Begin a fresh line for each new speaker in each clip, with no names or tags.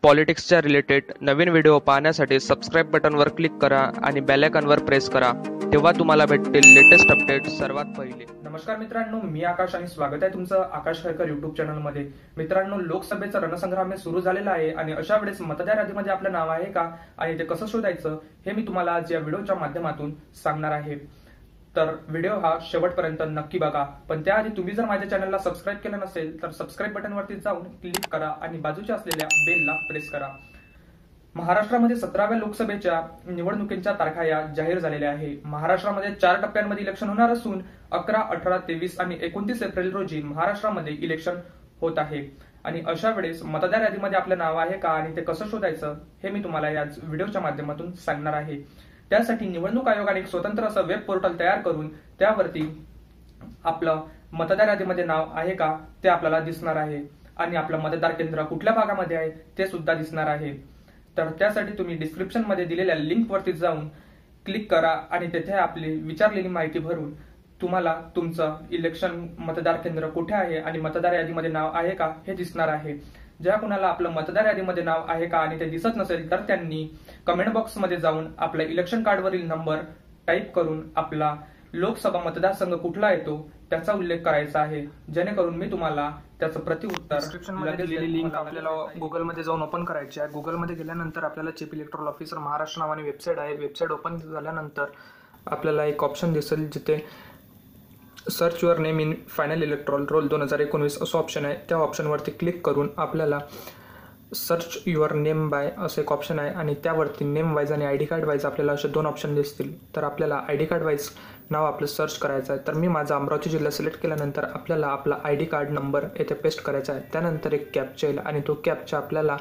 पॉलिटिक्सच्या related नवीन video पाहण्यासाठी subscribe बटनवर click करा आणि बेल आयकॉनवर प्रेस करा. तेव्हा तुम्हाला भेटतील लेटेस्ट अपडेट सर्वात पहिले.
नमस्कार मित्रांनो, मी आकाश आणि स्वागत आहे तुमचं आकाश खैरकर युट्यूब चॅनलमध्ये. मित्रांनो, लोकसभेचा रणसंग्राम सुरू झालेला आहे आणि अशा वेळेस मतदार यादीमध्ये आपलं नाव आहे का आणि ते कसं शोधायचं हे मी तुम्हाला आज या व्हिडिओच्या माध्यमातून सांगणार आहे. तर व्हिडिओ हा शेवटपर्यंत नक्की बघा. पण त्याआधी तुम्ही जर माझ्या चॅनलला सबस्क्राईब केलं नसेल तर सबस्क्राईब बटनवरती जाऊन क्लिक करा आणि बाजूच्या असलेल्या बेलला प्रेस करा. महाराष्ट्रामध्ये 17व्या लोकसभेच्या निवडणुकींच्या तारखा या जाहीर झालेल्या आहे. महाराष्ट्रामध्ये 4 टप्प्यांमध्ये इलेक्शन होणार असून 11, 18, 23 आणि 29 एप्रिल रोजी महाराष्ट्रामध्ये इलेक्शन होत आहे. आणि अशा वेळेस मतदार यादीमध्ये आपलं नाव आहे का आणि ते कसं शोधायचं हे मी तुम्हाला या व्हिडिओच्या माध्यमातून सांगणार आहे. त्यासाठी निवडणूक आयोगाने एक स्वतंत्र असं वेब पोर्टल तयार करून त्यावरती आपलं मतदार यादीमध्ये नाव आहे का ते आपल्याला दिसणार आहे आणि आपलं मतदार केंद्र कुठल्या भागामध्ये आहे ते सुद्धा दिसणार आहे. तर त्यासाठी तुम्ही डिस्क्रिप्शन मध्ये दिलेल्या लिंक वरती जाऊन क्लिक करा आणि तेथे आपली विचारलेली माहिती भरून तुम्हाला तुमचं इलेक्शन मतदार केंद्र कुठे आहे आणि मतदार यादीमध्ये नाव आहे का हे दिसणार आहे. ज्या कुणाला आपलं मतदार यादीमध्ये नाव आहे का आणि ते दिसत नसेल तर त्यांनी कमेंट बॉक्स मध्ये जाऊन आपल्या इलेक्शन कार्ड वरील नंबर टाईप करून आपला लोकसभा मतदारसंघ कुठला येतो त्याचा उल्लेख करायचा आहे, जेणेकरून मी तुम्हाला त्याचं प्रतिउत्तर
डिस्क्रिप्शन मध्ये दिलेली लिंक आपल्याला गुगल मध्ये जाऊन ओपन करायची आहे. गुगल मध्ये गेल्यानंतर आपल्याला चीफ इलेक्टोरल ऑफिसर महाराष्ट्र नावाने वेबसाईट आहे. वेबसाईट ओपन झाल्यानंतर आपल्याला एक ऑप्शन दिसेल जिथे search your name in final electoral roll 2019 असं ऑप्शन आहे. त्या ऑप्शनवरती क्लिक करून आपल्याला सर्च युअर नेम बाय असं एक ऑप्शन आहे आणि त्यावरती नेम वाईज आणि आयडी कार्ड वाईज आपल्याला असे 2 ऑप्शन दिसतील. तर आपल्याला आयडी कार्ड वाईज नाव आपलं सर्च करायचं आहे. तर मी माझा अमरावती जिल्हा सिलेक्ट केल्यानंतर आपल्याला आपला आयडी कार्ड नंबर येथे पेस्ट करायचा आहे. त्यानंतर एक कॅप्चा येईल आणि तो कॅप्चा आपल्याला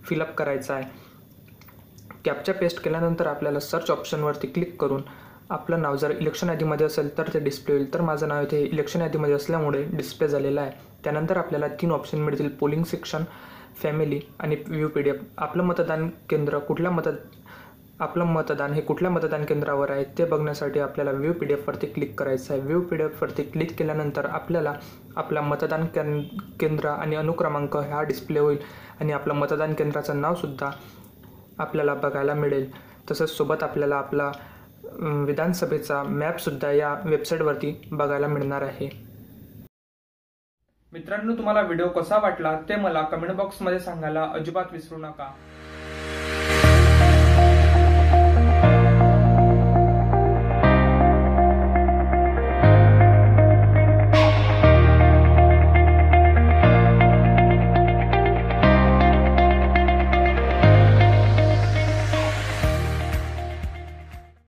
फिलअप करायचा आहे. कॅप्चा पेस्ट केल्यानंतर आपल्याला सर्च ऑप्शनवरती क्लिक करून आपलं नाव जर इलेक्शन यादीमध्ये असेल तर ते डिस्प्ले होईल. तर माझं नाव इथे इलेक्शन यादीमध्ये असल्यामुळे डिस्प्ले झालेलं आहे. त्यानंतर आपल्याला 3 ऑप्शन मिळतील: पोलिंग सेक्शन, फॅमिली आणि व्ह्यू PDF. आपलं मतदान केंद्र आपलं मतदान हे कुठल्या मतदान केंद्रावर आहे ते बघण्यासाठी आपल्याला व्ह्यू PDF वरती क्लिक करायचं आहे. व्ह्यू PDF वरती क्लिक केल्यानंतर आपल्याला आपला मतदान केंद्र आणि अनुक्रमांक हा डिस्प्ले होईल आणि आपलं मतदान केंद्राचं नावसुद्धा आपल्याला बघायला मिळेल. तसंच सोबत आपल्याला आपला विधानसभेचा मॅपसुद्धा या वेबसाईटवरती बघायला मिळणार आहे.
मित्रांनो, तुम्हाला व्हिडिओ कसा वाटला ते मला कमेंट बॉक्स मध्ये सांगायला अजिबात विसरू नका.